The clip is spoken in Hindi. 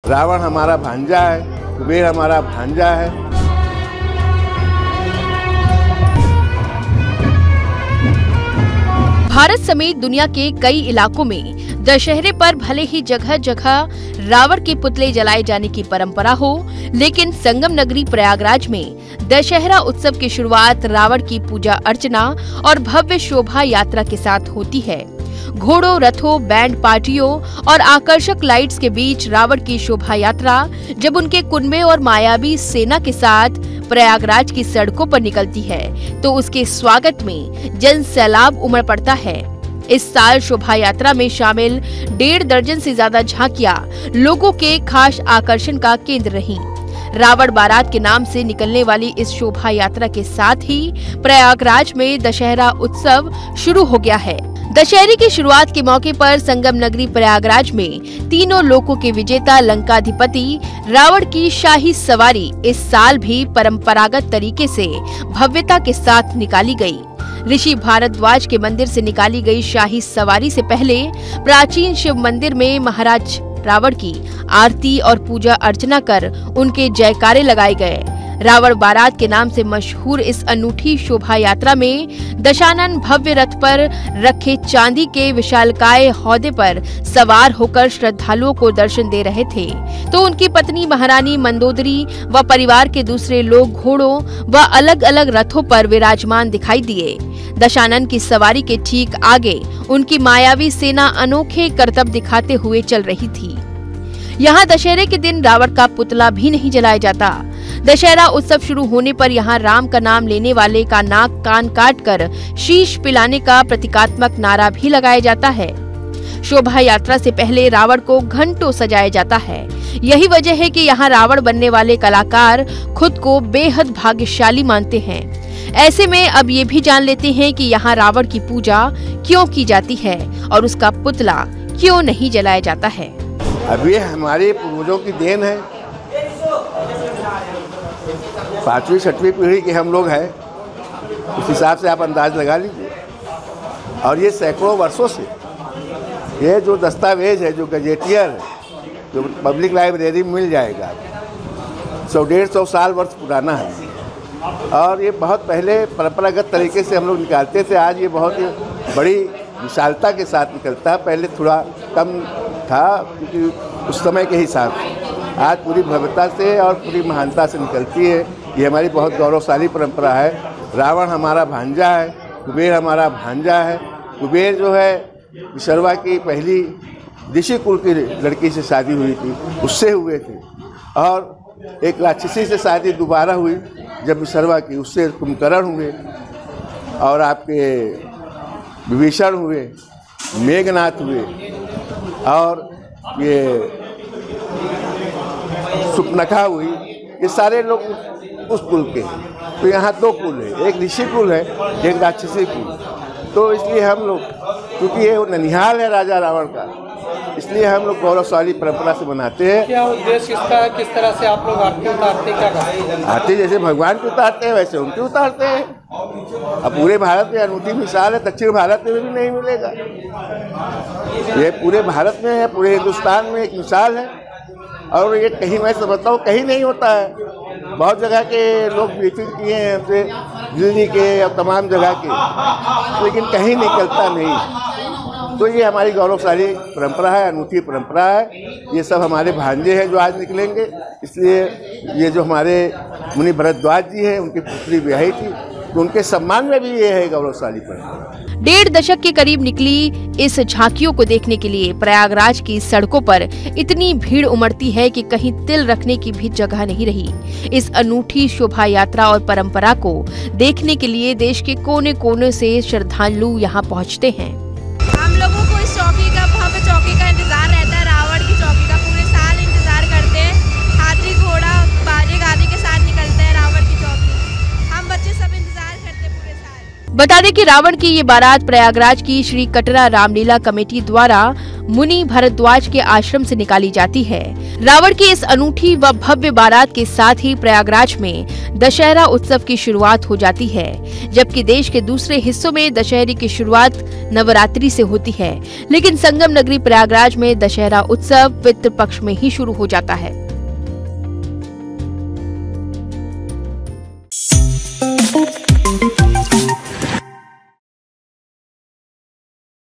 रावण हमारा भांजा है, कुबेर हमारा भांजा है। भारत समेत दुनिया के कई इलाकों में दशहरे पर भले ही जगह जगह रावण के पुतले जलाए जाने की परंपरा हो, लेकिन संगम नगरी प्रयागराज में दशहरा उत्सव की शुरुआत रावण की पूजा अर्चना और भव्य शोभा यात्रा के साथ होती है। घोड़ों, रथों, बैंड पार्टियों और आकर्षक लाइट्स के बीच रावण की शोभा यात्रा जब उनके कुनबे और मायावी सेना के साथ प्रयागराज की सड़कों पर निकलती है तो उसके स्वागत में जन सैलाब उमड़ पड़ता है। इस साल शोभा यात्रा में शामिल 1.5 दर्जन से ज्यादा झांकियां लोगों के खास आकर्षण का केंद्र रहीं। रावण बारात के नाम से निकलने वाली इस शोभा यात्रा के साथ ही प्रयागराज में दशहरा उत्सव शुरू हो गया है। दशहरे की शुरुआत के मौके पर संगम नगरी प्रयागराज में तीनों लोकों के विजेता लंकाधिपति रावण की शाही सवारी इस साल भी परंपरागत तरीके से भव्यता के साथ निकाली गई। ऋषि भारद्वाज के मंदिर से निकाली गई शाही सवारी से पहले प्राचीन शिव मंदिर में महाराज रावण की आरती और पूजा अर्चना कर उनके जयकारे लगाए गए। रावण बारात के नाम से मशहूर इस अनूठी शोभा यात्रा में दशानन भव्य रथ पर रखे चांदी के विशालकाय हौदे पर सवार होकर श्रद्धालुओं को दर्शन दे रहे थे, तो उनकी पत्नी महारानी मंदोदरी व परिवार के दूसरे लोग घोड़ों व अलग अलग रथों पर विराजमान दिखाई दिए। दशानन की सवारी के ठीक आगे उनकी मायावी सेना अनोखे करतब दिखाते हुए चल रही थी। यहाँ दशहरे के दिन रावण का पुतला भी नहीं जलाया जाता। दशहरा उत्सव शुरू होने पर यहाँ राम का नाम लेने वाले का नाक कान काटकर शीश पिलाने का प्रतीकात्मक नारा भी लगाया जाता है। शोभा यात्रा से पहले रावण को घंटों सजाया जाता है। यही वजह है कि यहाँ रावण बनने वाले कलाकार खुद को बेहद भाग्यशाली मानते हैं। ऐसे में अब ये भी जान लेते हैं कि यहाँ रावण की पूजा क्यों की जाती है और उसका पुतला क्यों नहीं जलाया जाता है। अब ये हमारे पूर्वजों की देन है। 5वीं 6वीं पीढ़ी के हम लोग हैं, उस हिसाब से आप अंदाज लगा लीजिए। और ये सैकड़ों वर्षों से ये जो दस्तावेज है, जो गजेटियर है, जो पब्लिक लाइब्रेरी में मिल जाएगा, 100-150 साल वर्ष पुराना है। और ये बहुत पहले परंपरागत तरीके से हम लोग निकालते थे। आज ये बहुत ही बड़ी विशालता के साथ निकलता है। पहले थोड़ा कम था क्योंकि उस समय के हिसाब से। आज पूरी भव्यता से और पूरी महानता से निकलती है। ये हमारी बहुत गौरवशाली परंपरा है। रावण हमारा भांजा है, कुबेर हमारा भांजा है। कुबेर जो है विशर्वा की पहली ऋषि कुल की लड़की से शादी हुई थी, उससे हुए थे। और एक राक्षसी से शादी दोबारा हुई जब विशर्वा की, उससे कुंभकर्ण हुए और आपके विभीषण हुए, मेघनाथ हुए और ये सुपनखा हुई। ये सारे लोग उस कुल के। तो यहाँ 2 कुल है, एक ऋषि कुल है, एक राक्षसी कुल। तो इसलिए हम लोग, क्योंकि ये ननिहाल है राजा रावण का, इसलिए हम लोग गौरवशाली परंपरा से मनाते हैं। क्या उद्देश्य इसका, किस तरह से आप लोग आरती उतारते हैं? क्या आरती जैसे भगवान की उतारते हैं वैसे उनकी उतारते हैं। अब पूरे भारत में अनूठी मिसाल है, दक्षिण भारत में भी नहीं मिलेगा। ये पूरे भारत में है, पूरे हिंदुस्तान में एक मिसाल है। और ये कहीं, मैं समझता हूँ कहीं नहीं होता है। बहुत जगह के लोग ब्रीफिंग किए हैं हमसे, दिल्ली के या तमाम जगह के, लेकिन कहीं निकलता नहीं। तो ये हमारी गौरवशाली परंपरा है, अनूठी परंपरा है। ये सब हमारे भांजे हैं जो आज निकलेंगे। इसलिए ये जो हमारे मुनि भरद्वाज जी हैं, उनकी पुत्री ब्याही थी, तो उनके सम्मान में भी ये है गौरवशाली परंपरा। 1.5 दशक के करीब निकली इस झांकियों को देखने के लिए प्रयागराज की सड़कों पर इतनी भीड़ उमड़ती है कि कहीं तिल रखने की भी जगह नहीं रही। इस अनूठी शोभा यात्रा और परंपरा को देखने के लिए देश के कोने कोने से श्रद्धालु यहाँ पहुँचते हैं। हम लोगों को इस चौकी का, भव्य चौकी का इंतजार रहता है। रावण की चौकी का पूरे साल इंतजार करते हैं। हाथी, घोड़ा, बाजे गादी के साथ निकलते हैं रावण की चौकी। हम बच्चे सब इंतजार करते हैं पूरे साल। बता दें कि रावण की ये बारात प्रयागराज की श्री कटरा रामलीला कमेटी द्वारा मुनि भरद्वाज के आश्रम से निकाली जाती है। रावण की इस अनूठी व भव्य बारात के साथ ही प्रयागराज में दशहरा उत्सव की शुरुआत हो जाती है, जबकि देश के दूसरे हिस्सों में दशहरे की शुरुआत नवरात्रि से होती है, लेकिन संगम नगरी प्रयागराज में दशहरा उत्सव पितृ पक्ष में ही शुरू हो जाता है।